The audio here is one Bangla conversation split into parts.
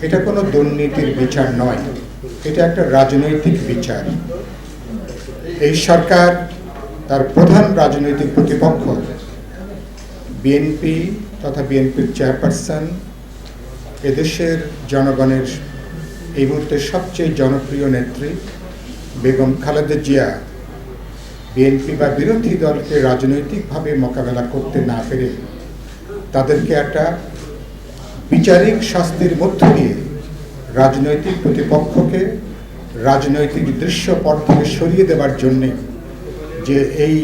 এটা কোনো দুর্নীতির বিচার নয়, এটা একটা রাজনৈতিক বিচার। এই সরকার তার প্রধান রাজনৈতিক প্রতিপক্ষ বিএনপি তথা বিএনপির চেয়ারপারসন, এদেশের জনগণের এই মুহূর্তে সবচেয়ে জনপ্রিয় নেত্রী বেগম খালেদা জিয়া বিএনপি বা বিরোধী দলকে রাজনৈতিকভাবে মোকাবেলা করতে না পেরে তাদেরকে একটা বিচারিক শাস্তির মধ্য দিয়ে রাজনৈতিক প্রতিপক্ষকে রাজনৈতিক দৃশ্যপট থেকে সরিয়ে দেওয়ার জন্যে যে এই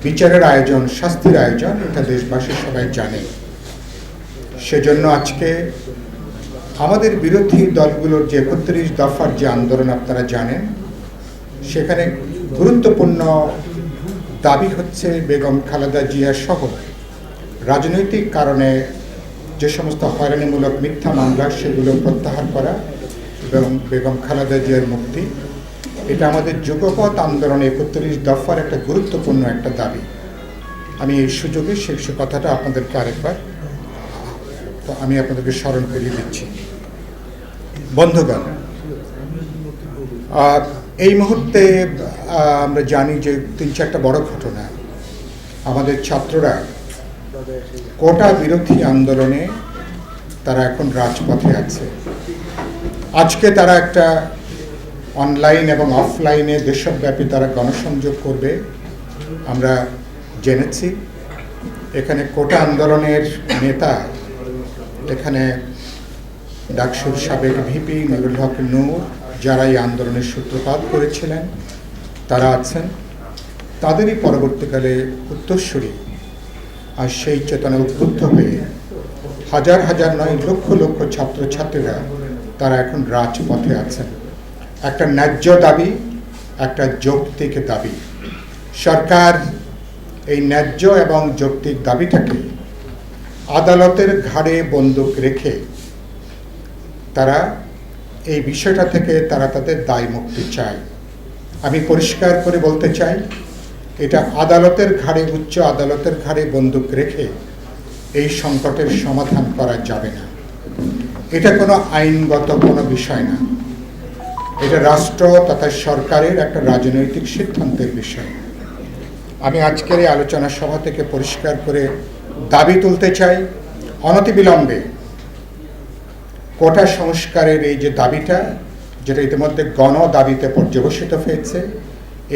বিচারের আয়োজন, শাস্তির আয়োজন, এটা দেশবাসী সবাই জানে। সেজন্য আজকে আমাদের বিরোধী দলগুলোর যে ৩১ দফার যে আন্দোলন আপনারা জানেন, সেখানে গুরুত্বপূর্ণ দাবি হচ্ছে বেগম খালেদা জিয়া সহ রাজনৈতিক কারণে যে সমস্ত হয়রানিমূলক মিথ্যা মামলা সেগুলো প্রত্যাহার করা এবং বেগম খালেদা জিয়ার মুক্তি। এটা আমাদের যুগপৎ আন্দোলনে ৩১ দফার একটা গুরুত্বপূর্ণ একটা দাবি। আমি এই সুযোগে সে কথাটা আপনাদেরকে আরেকবার আমি আপনাদেরকে স্মরণ করিয়ে দিচ্ছি। বন্ধুগণ, এই মুহূর্তে আমরা জানি যে ৩-৪টা বড় ঘটনা। আমাদের ছাত্ররা কোটা বিরোধী আন্দোলনে তারা এখন রাজপথে আছে। আজকে তারা একটা অনলাইন এবং অফলাইনে দেশব্যাপী তারা গণসংযোগ করবে, আমরা জেনেছি। এখানে কোটা আন্দোলনের নেতা, এখানে ডাকসুর সাবেক ভিপি নুরুল হক নূর, যারা এই আন্দোলনের সূত্রপাত করেছিলেন, তারা আছেন। তাদেরই পরবর্তীকালে উত্তরসূরি আর সেই চেতনা উদ্বুদ্ধ হয়ে হাজার হাজার নয় লক্ষ লক্ষ ছাত্রছাত্রীরা তারা এখন রাজপথে আছেন। একটা ন্যায্য দাবি, একটা যৌক্তিক দাবি। সরকার এই ন্যায্য এবং যৌক্তিক দাবিটাকে আদালতের ঘাড়ে বন্দুক রেখে তারা এই বিষয়টা থেকে তারা তাদের দায় মুক্তি চায়। আমি পরিষ্কার করে বলতে চাই, এটা আদালতের ঘাড়ে, উচ্চ আদালতের ঘাড়ে বন্দুক রেখে এই সংকটের সমাধান করা যাবে না। এটা কোনো আইনগত কোনো বিষয় না, এটা রাষ্ট্র তথা সরকারের একটা রাজনৈতিক সিদ্ধান্তের বিষয়। আমি আজকের এই আলোচনা সভা থেকে পরিষ্কার করে দাবি তুলতে চাই, অনতিবিলম্বে কোটা সংস্কারের এই যে দাবিটা, যেটা ইতিমধ্যে গণ দাবিতে পর্যবসিত হয়েছে,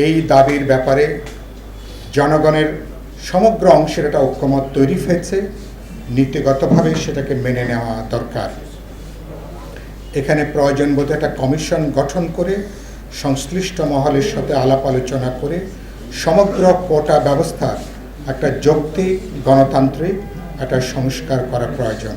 এই দাবির ব্যাপারে জনগণের সমগ্র অংশের একটা ঐক্যমত তৈরি হয়েছে। নীতিগতভাবে সেটাকে মেনে নেওয়া দরকার। এখানে প্রয়োজন বোধ একটা কমিশন গঠন করে সংশ্লিষ্ট মহলের সাথে আলাপ আলোচনা করে সমগ্র কোটা ব্যবস্থার একটা যৌক্তিক গণতান্ত্রিক একটা সংস্কার করা প্রয়োজন।